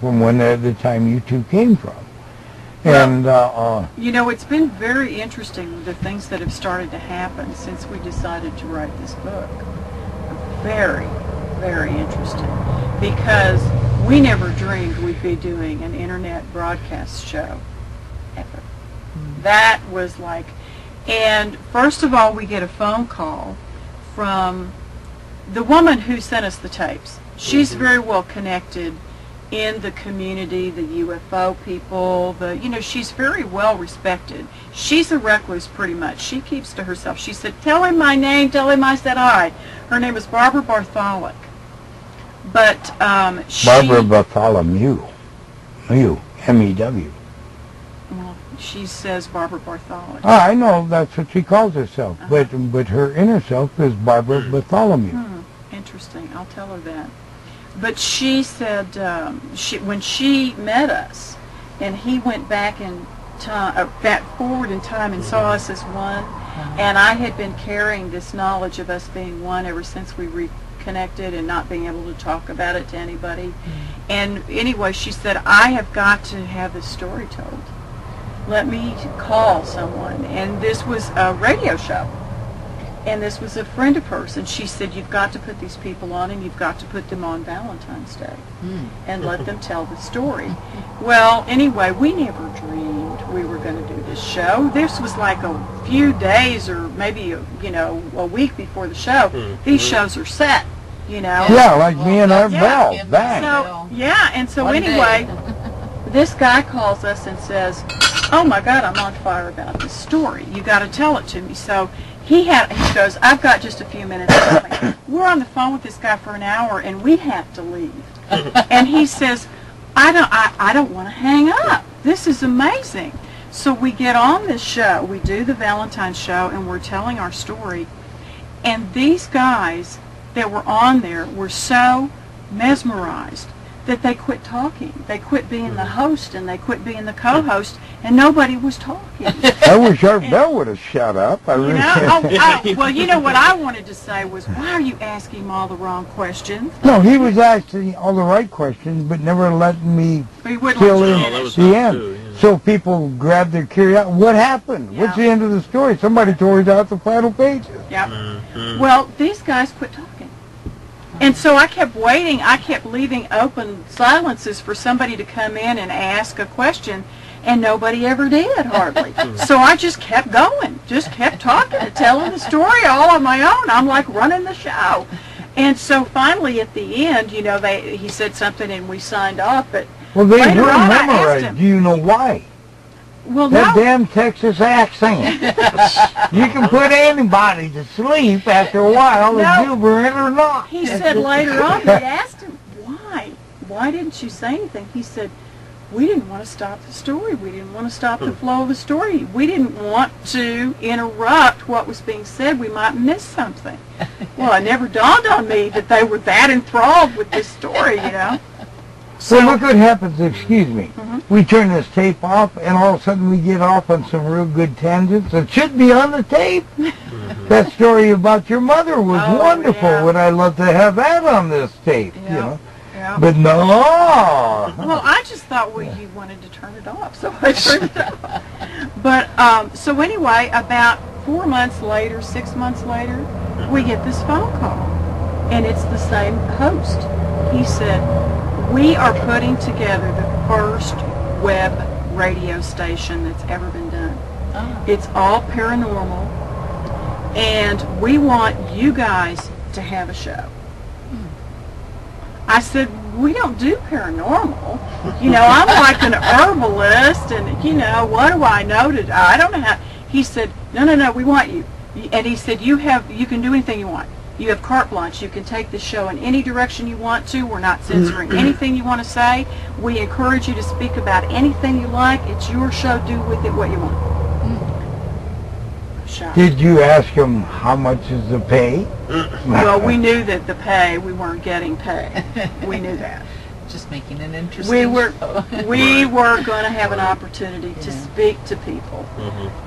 from when the time you two came from. Well, And you know, it's been very interesting, the things that have started to happen since we decided to write this book. Very, very interesting. Because we never dreamed we'd be doing an internet broadcast show, ever. That was like, and first of all, we get a phone call from the woman who sent us the tapes. She's very well connected in the community, the UFO people, she's very well respected. She's a recluse pretty much. She keeps to herself. She said, tell him my name, tell him I said hi. Her name is Barbara Bartholomew. But Barbara Bartholomew, M-E-W. Well, she says Barbara Bartholomew. Oh, I know, that's what she calls herself. But her inner self is Barbara Bartholomew. Interesting. I'll tell her that. But she said when she met us, and he went back in time, back forward in time, and saw us as one, and I had been carrying this knowledge of us being one ever since we reconnected and not being able to talk about it to anybody. And anyway, she said, I have got to have this story told. Let me call someone. And this was a radio show. And this was a friend of hers, and she said, you've got to put these people on, and you've got to put them on Valentine's Day and let them tell the story. Well, anyway, we never dreamed we were going to do this show. This was like a few days or maybe, a week before the show. These shows are set, Yeah, like me and our Bell. Bang. So anyway, this guy calls us and says, oh my God, I'm on fire about this story. You got to tell it to me. So he goes, I've got just a few minutes. We're on the phone with this guy for an hour, and we have to leave. And he says, I don't want to hang up. This is amazing. So we get on this show. We do the Valentine's show, and we're telling our story. And these guys that were on there were so mesmerized that they quit talking. They quit being the host, and they quit being the co-host, and nobody was talking. I wish our Bell would have shut up. Well, what I wanted to say was, why are you asking him all the wrong questions? No, he was asking all the right questions, but never letting me fill in the end. Too, yeah. So people grabbed their curiosity. What happened? What's the end of the story? Somebody tore it out the final pages. Well, these guys quit talking. And so I kept waiting. I kept leaving open silences for somebody to come in and ask a question, and nobody ever did, hardly. So I just kept going, just kept talking and telling the story all on my own. I'm like running the show. And so finally at the end, he said something and we signed off. But well, they later were on, memorized. Do you know why? Well, that damn Texas accent. You can put anybody to sleep after a while, exuberant or not. He said later on, they asked him, why? Why didn't you say anything? He said, we didn't want to stop the story. We didn't want to stop the flow of the story. We didn't want to interrupt what was being said. We might miss something. Well, it never dawned on me that they were that enthralled with this story, So look what happens, excuse me. We turn this tape off, and all of a sudden we get off on some real good tangents. It should be on the tape. That story about your mother was wonderful. Yeah. Would I love to have that on this tape, Yeah. But no. Well, I just thought you wanted to turn it off, so I turned it off. But, so anyway, about 4 months later, 6 months later, we get this phone call, and it's the same host. He said, we are putting together the first web radio station that's ever been done. It's all paranormal, and we want you guys to have a show. I said, we don't do paranormal. I'm like an herbalist, and, what do I know to do? I don't know how. He said, no, we want you. And he said, you can do anything you want. You have carte blanche. You can take the show in any direction you want to. We're not censoring anything you want to say. We encourage you to speak about anything you like. It's your show. Do with it what you want. Did you ask him how much is the pay? Well, we knew that the pay, we weren't getting pay. We knew that. Just making an interesting we were going to have an opportunity to speak to people.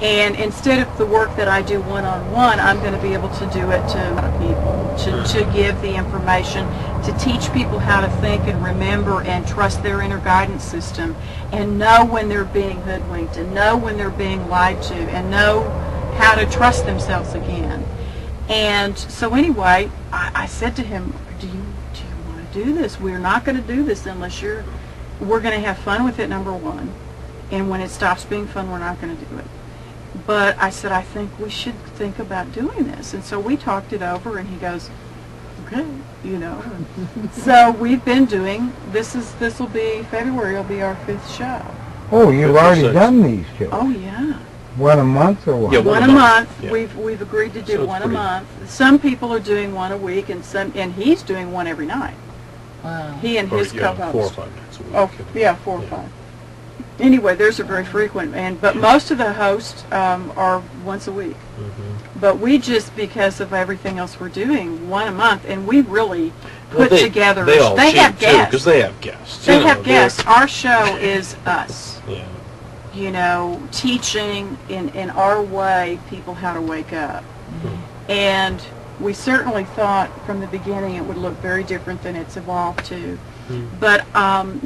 And instead of the work that I do one-on-one, I'm going to be able to do it to a lot of people. to give the information, to teach people how to think and remember and trust their inner guidance system, and know when they're being hoodwinked, and know when they're being lied to, and know how to trust themselves again. And so anyway, I said to him, do you want to do this? We're not going to do this unless we're going to have fun with it, number one. And when it stops being fun, we're not going to do it. But I said, I think we should think about doing this. And so we talked it over, and he goes, okay, So we've been doing, this will be, February will be our 5th show. Oh, you've already done these two. Oh, yeah. One a month or what? Yeah, one a month. Yeah. We've agreed to do So one a month. Some people are doing one a week, and he's doing one every night. Wow. He and his co-host. 4 or 5 nights a week. Oh, yeah, 4 or 5. Anyway, theirs are very frequent, but most of the hosts are once a week. Mm-hmm. But we just, because of everything else we're doing, one a month, and we really put together. They all have guests. because they have guests. They have guests. Our show is us. Yeah. Teaching in our way people how to wake up. Mm-hmm. And we certainly thought from the beginning it would look very different than it's evolved to. Mm-hmm. But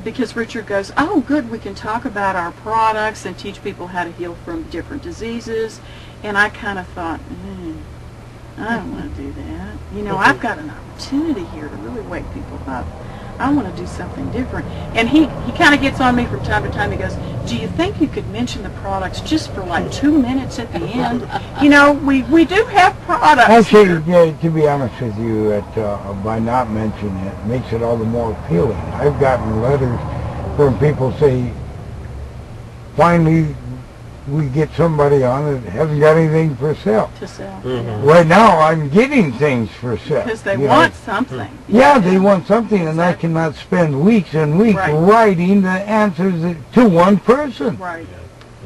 because Richard goes, oh, good, we can talk about our products and teach people how to heal from different diseases. And I kind of thought, I don't want to do that. I've got an opportunity here to really wake people up. I want to do something different. And he kind of gets on me from time to time. He goes, do you think you could mention the products just for like 2 minutes at the end? We do have products. Actually, to be honest with you, by not mentioning it, makes it all the more appealing. I've gotten letters from people say, finally, we get somebody on that hasn't got anything for sale. To sell. Mm-hmm. Right now, I'm getting things for sale. Because they want something. Yeah, they want something, and I cannot spend weeks and weeks writing the answers to one person. Right.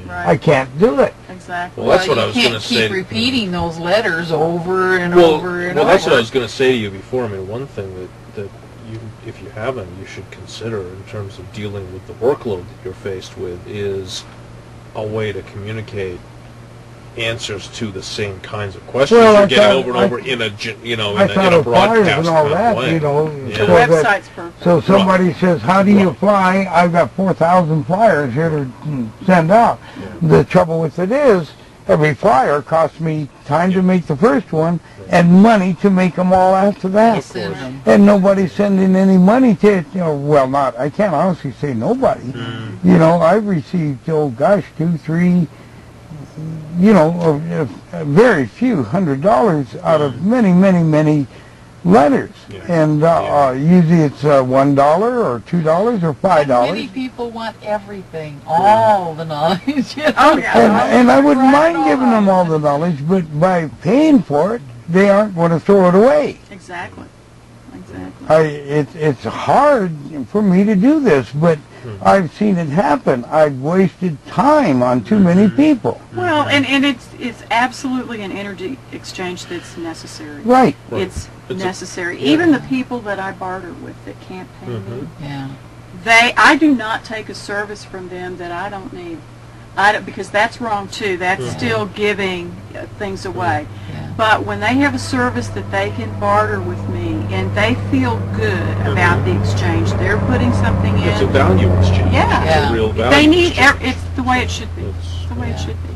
Right. I can't do it. Exactly. Well, that's what I was going to say. You can't keep repeating those letters over and over and over. Well, that's what I was going to say to you before. I mean, one thing that you, if you haven't, you should consider in terms of dealing with the workload that you're faced with is a way to communicate answers to the same kinds of questions you're getting over and over in a broadcast kind of way. The website's perfect. So somebody says, how do you fly? I've got 4,000 flyers here to send out. Yeah. The trouble with it is, every flyer costs me time to make the first one and money to make them all after that. And nobody's sending any money to it. I can't honestly say nobody. I've received, 2, 3, very few $100 out of many, many, many letters. Yeah. And usually it's $1 or $2 or $5. Many people want everything, all the knowledge. And I wouldn't mind giving them all the knowledge, but by paying for it, they aren't going to throw it away. Exactly. It's hard for me to do this, but I've seen it happen. I've wasted time on too many people. Well, and it's absolutely an energy exchange that's necessary. Right. It's necessary. Even the people that I barter with that can't pay me, I do not take a service from them that I don't need. Because that's wrong too. That's still giving things away. But when they have a service that they can barter with me and they feel good about the exchange, they're putting something in. It's a value exchange. Yeah. It's a real value exchange. It's the way it should be. It's the way it should be.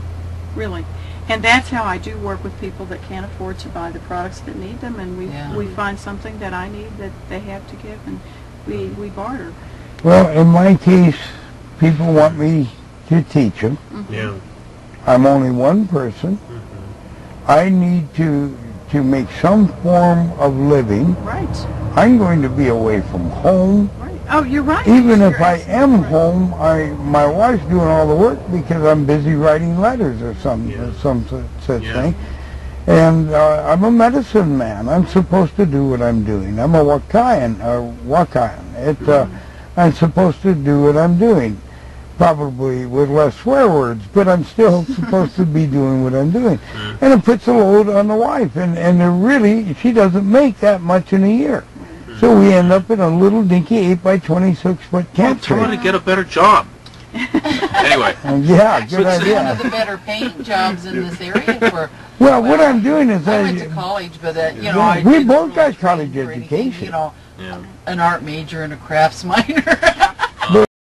Really. And that's how I do work with people that can't afford to buy the products that need them, and we find something that I need that they have to give, and we barter. Well, in my case, people want me to teach them. Yeah. I'm only one person. I need to make some form of living. Right. I'm going to be away from home. Right. Oh, you're right. Even if I am home, my wife's doing all the work because I'm busy writing letters or some such thing. And I'm a medicine man. I'm supposed to do what I'm doing. I'm a Wakayan. I'm supposed to do what I'm doing. Probably with less swear words, but I'm still supposed to be doing what I'm doing. And it puts a load on the wife, and really, she doesn't make that much in a year. So we end up in a little dinky 8x26 foot camp. Tell her to get a better job. Anyway. Yeah, good idea. One of the better paying jobs in this area for Well, what I'm doing is I went to college, but you know, Yeah, I we didn't both really got train college for anything, education. You know, Yeah. an art major and a crafts minor.